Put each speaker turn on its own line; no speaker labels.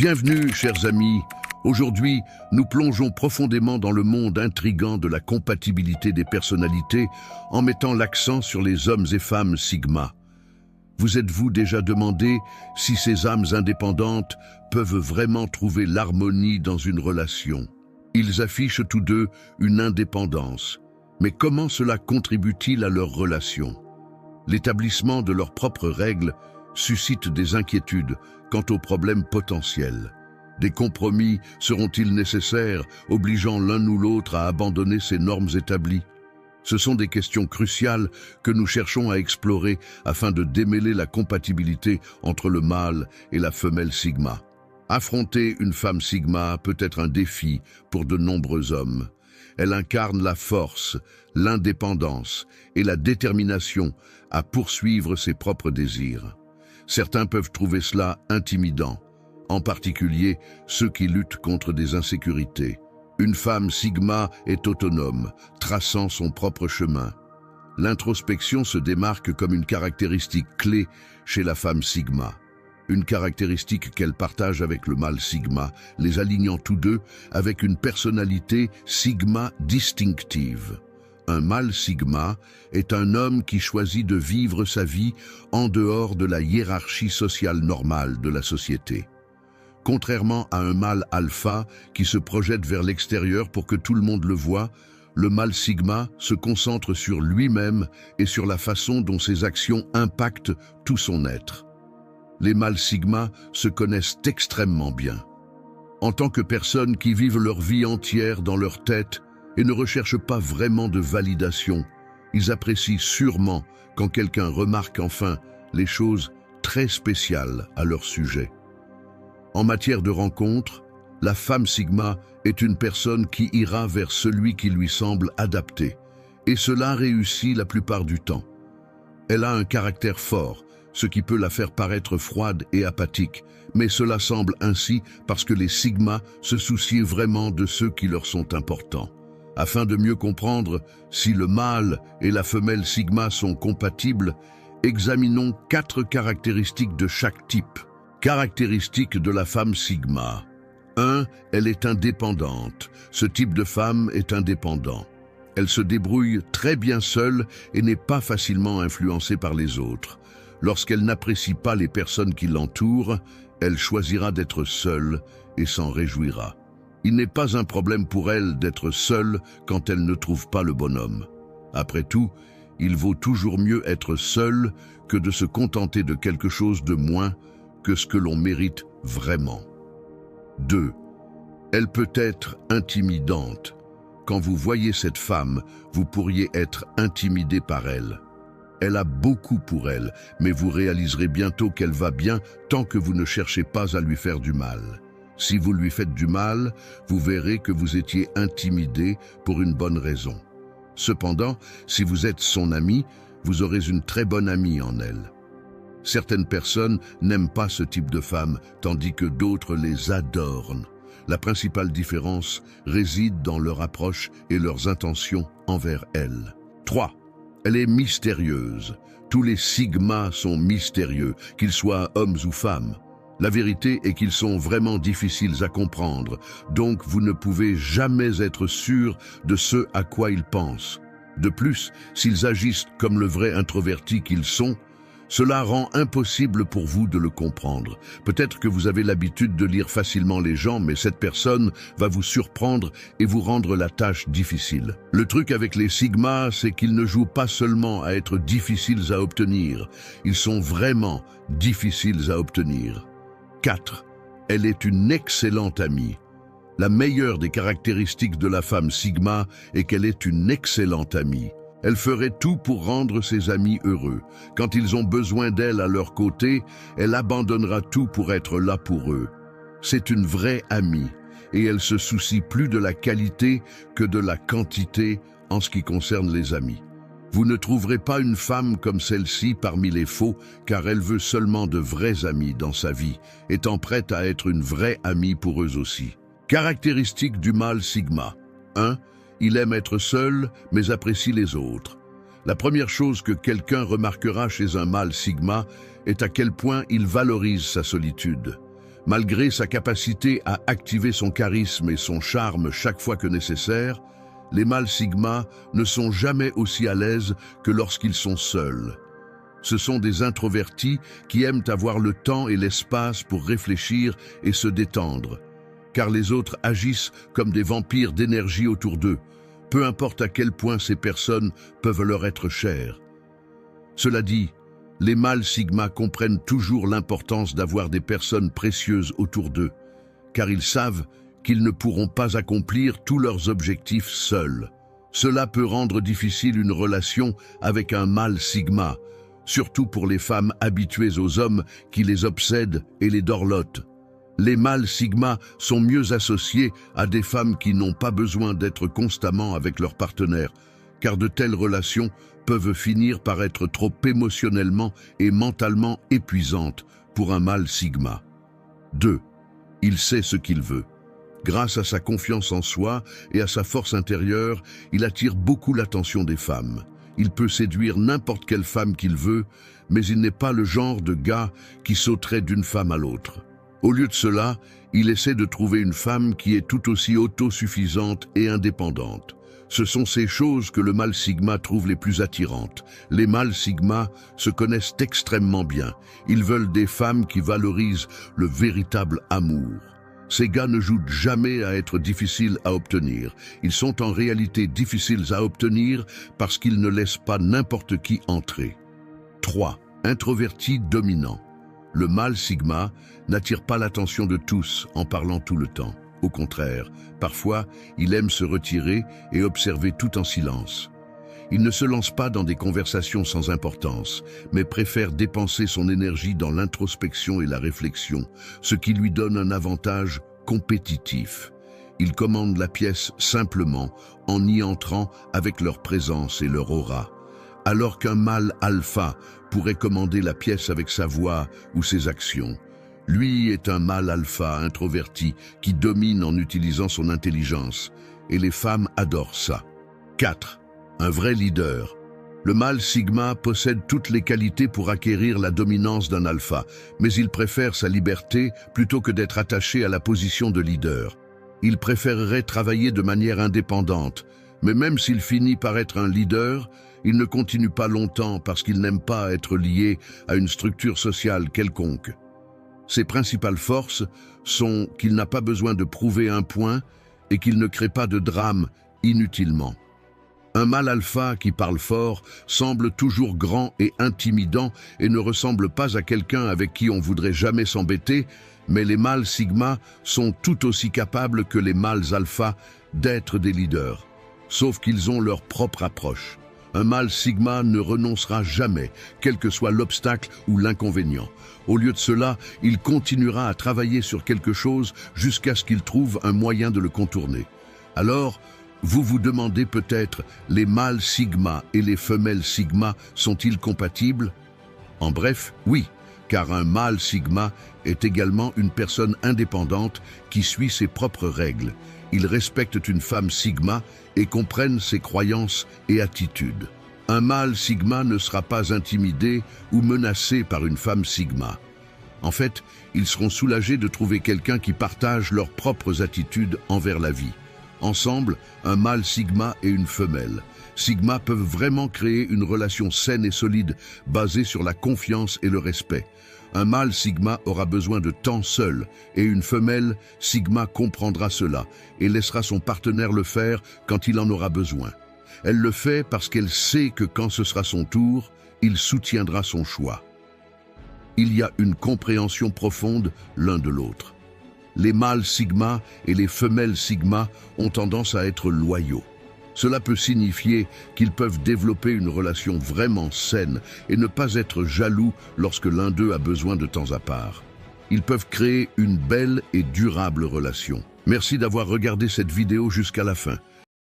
Bienvenue, chers amis. Aujourd'hui, nous plongeons profondément dans le monde intrigant de la compatibilité des personnalités en mettant l'accent sur les hommes et femmes Sigma. Vous êtes-vous déjà demandé si ces âmes indépendantes peuvent vraiment trouver l'harmonie dans une relation? Ils affichent tous deux une indépendance. Mais comment cela contribue-t-il à leur relation? L'établissement de leurs propres règles suscite des inquiétudes quant aux problèmes potentiels. Des compromis seront-ils nécessaires, obligeant l'un ou l'autre à abandonner ces normes établies? Ce sont des questions cruciales que nous cherchons à explorer afin de démêler la compatibilité entre le mâle et la femelle Sigma. Affronter une femme Sigma peut être un défi pour de nombreux hommes. Elle incarne la force, l'indépendance et la détermination à poursuivre ses propres désirs. Certains peuvent trouver cela intimidant, en particulier ceux qui luttent contre des insécurités. Une femme Sigma est autonome, traçant son propre chemin. L'introspection se démarque comme une caractéristique clé chez la femme Sigma. Une caractéristique qu'elle partage avec le mâle Sigma, les alignant tous deux avec une personnalité Sigma distinctive. Un mâle Sigma est un homme qui choisit de vivre sa vie en dehors de la hiérarchie sociale normale de la société. Contrairement à un mâle alpha qui se projette vers l'extérieur pour que tout le monde le voie, le mâle Sigma se concentre sur lui-même et sur la façon dont ses actions impactent tout son être. Les mâles Sigma se connaissent extrêmement bien. En tant que personnes qui vivent leur vie entière dans leur tête et ne recherchent pas vraiment de validation, ils apprécient sûrement quand quelqu'un remarque enfin les choses très spéciales à leur sujet. En matière de rencontre, la femme Sigma est une personne qui ira vers celui qui lui semble adapté, et cela réussit la plupart du temps. Elle a un caractère fort, ce qui peut la faire paraître froide et apathique, mais cela semble ainsi parce que les Sigma se soucient vraiment de ceux qui leur sont importants. Afin de mieux comprendre si le mâle et la femelle Sigma sont compatibles, examinons 4 caractéristiques de chaque type. Caractéristiques de la femme Sigma. 1. Elle est indépendante. Ce type de femme est indépendant. Elle se débrouille très bien seule et n'est pas facilement influencée par les autres. Lorsqu'elle n'apprécie pas les personnes qui l'entourent, elle choisira d'être seule et s'en réjouira. Il n'est pas un problème pour elle d'être seule quand elle ne trouve pas le bonhomme. Après tout, il vaut toujours mieux être seule que de se contenter de quelque chose de moins que ce que l'on mérite vraiment. 2. Elle peut être intimidante. Quand vous voyez cette femme, vous pourriez être intimidé par elle. Elle a beaucoup pour elle, mais vous réaliserez bientôt qu'elle va bien tant que vous ne cherchez pas à lui faire du mal. Si vous lui faites du mal, vous verrez que vous étiez intimidé pour une bonne raison. Cependant, si vous êtes son ami, vous aurez une très bonne amie en elle. Certaines personnes n'aiment pas ce type de femme, tandis que d'autres les adorent. La principale différence réside dans leur approche et leurs intentions envers elle. 3. Elle est mystérieuse. Tous les Sigma sont mystérieux, qu'ils soient hommes ou femmes. La vérité est qu'ils sont vraiment difficiles à comprendre, donc vous ne pouvez jamais être sûr de ce à quoi ils pensent. De plus, s'ils agissent comme le vrai introverti qu'ils sont, cela rend impossible pour vous de le comprendre. Peut-être que vous avez l'habitude de lire facilement les gens, mais cette personne va vous surprendre et vous rendre la tâche difficile. Le truc avec les Sigma, c'est qu'ils ne jouent pas seulement à être difficiles à obtenir, ils sont vraiment difficiles à obtenir. 4. Elle est une excellente amie. La meilleure des caractéristiques de la femme Sigma est qu'elle est une excellente amie. Elle ferait tout pour rendre ses amis heureux. Quand ils ont besoin d'elle à leur côté, elle abandonnera tout pour être là pour eux. C'est une vraie amie, et elle se soucie plus de la qualité que de la quantité en ce qui concerne les amis. Vous ne trouverez pas une femme comme celle-ci parmi les faux, car elle veut seulement de vrais amis dans sa vie, étant prête à être une vraie amie pour eux aussi. Caractéristiques du mâle Sigma. 1. Il aime être seul, mais apprécie les autres. La première chose que quelqu'un remarquera chez un mâle Sigma est à quel point il valorise sa solitude. Malgré sa capacité à activer son charisme et son charme chaque fois que nécessaire, les mâles sigma ne sont jamais aussi à l'aise que lorsqu'ils sont seuls. Ce sont des introvertis qui aiment avoir le temps et l'espace pour réfléchir et se détendre, car les autres agissent comme des vampires d'énergie autour d'eux, peu importe à quel point ces personnes peuvent leur être chères. Cela dit, les mâles sigma comprennent toujours l'importance d'avoir des personnes précieuses autour d'eux, car ils savent qu'ils ne pourront pas accomplir tous leurs objectifs seuls. Cela peut rendre difficile une relation avec un mâle sigma, surtout pour les femmes habituées aux hommes qui les obsèdent et les dorlotent. Les mâles sigma sont mieux associés à des femmes qui n'ont pas besoin d'être constamment avec leur partenaire, car de telles relations peuvent finir par être trop émotionnellement et mentalement épuisantes pour un mâle sigma. 2. Il sait ce qu'il veut. Grâce à sa confiance en soi et à sa force intérieure, il attire beaucoup l'attention des femmes. Il peut séduire n'importe quelle femme qu'il veut, mais il n'est pas le genre de gars qui sauterait d'une femme à l'autre. Au lieu de cela, il essaie de trouver une femme qui est tout aussi autosuffisante et indépendante. Ce sont ces choses que le mâle sigma trouve les plus attirantes. Les mâles sigma se connaissent extrêmement bien. Ils veulent des femmes qui valorisent le véritable amour. Ces gars ne jouent jamais à être difficiles à obtenir. Ils sont en réalité difficiles à obtenir parce qu'ils ne laissent pas n'importe qui entrer. 3. Introverti dominant. Le mâle sigma n'attire pas l'attention de tous en parlant tout le temps. Au contraire, parfois, il aime se retirer et observer tout en silence. Il ne se lance pas dans des conversations sans importance, mais préfère dépenser son énergie dans l'introspection et la réflexion, ce qui lui donne un avantage compétitif. Ils commandent la pièce simplement en y entrant avec leur présence et leur aura, alors qu'un mâle alpha pourrait commander la pièce avec sa voix ou ses actions. Lui est un mâle alpha introverti qui domine en utilisant son intelligence, et les femmes adorent ça. 4. Un vrai leader. Le mâle sigma possède toutes les qualités pour acquérir la dominance d'un alpha, mais il préfère sa liberté plutôt que d'être attaché à la position de leader. Il préférerait travailler de manière indépendante, mais même s'il finit par être un leader, il ne continue pas longtemps parce qu'il n'aime pas être lié à une structure sociale quelconque. Ses principales forces sont qu'il n'a pas besoin de prouver un point et qu'il ne crée pas de drame inutilement. Un mâle alpha qui parle fort semble toujours grand et intimidant et ne ressemble pas à quelqu'un avec qui on voudrait jamais s'embêter, mais les mâles sigma sont tout aussi capables que les mâles alpha d'être des leaders, sauf qu'ils ont leur propre approche. Un mâle sigma ne renoncera jamais, quel que soit l'obstacle ou l'inconvénient. Au lieu de cela, il continuera à travailler sur quelque chose jusqu'à ce qu'il trouve un moyen de le contourner. Alors, vous vous demandez peut-être, les mâles sigma et les femelles sigma sont-ils compatibles? En bref, oui, car un mâle sigma est également une personne indépendante qui suit ses propres règles. Ils respectent une femme sigma et comprennent ses croyances et attitudes. Un mâle sigma ne sera pas intimidé ou menacé par une femme sigma. En fait, ils seront soulagés de trouver quelqu'un qui partage leurs propres attitudes envers la vie. Ensemble, un mâle sigma et une femelle sigma peuvent vraiment créer une relation saine et solide basée sur la confiance et le respect. Un mâle sigma aura besoin de temps seul et une femelle sigma comprendra cela et laissera son partenaire le faire quand il en aura besoin. Elle le fait parce qu'elle sait que quand ce sera son tour, il soutiendra son choix. Il y a une compréhension profonde l'un de l'autre. Les mâles sigma et les femelles sigma ont tendance à être loyaux. Cela peut signifier qu'ils peuvent développer une relation vraiment saine et ne pas être jaloux lorsque l'un d'eux a besoin de temps à part. Ils peuvent créer une belle et durable relation. Merci d'avoir regardé cette vidéo jusqu'à la fin.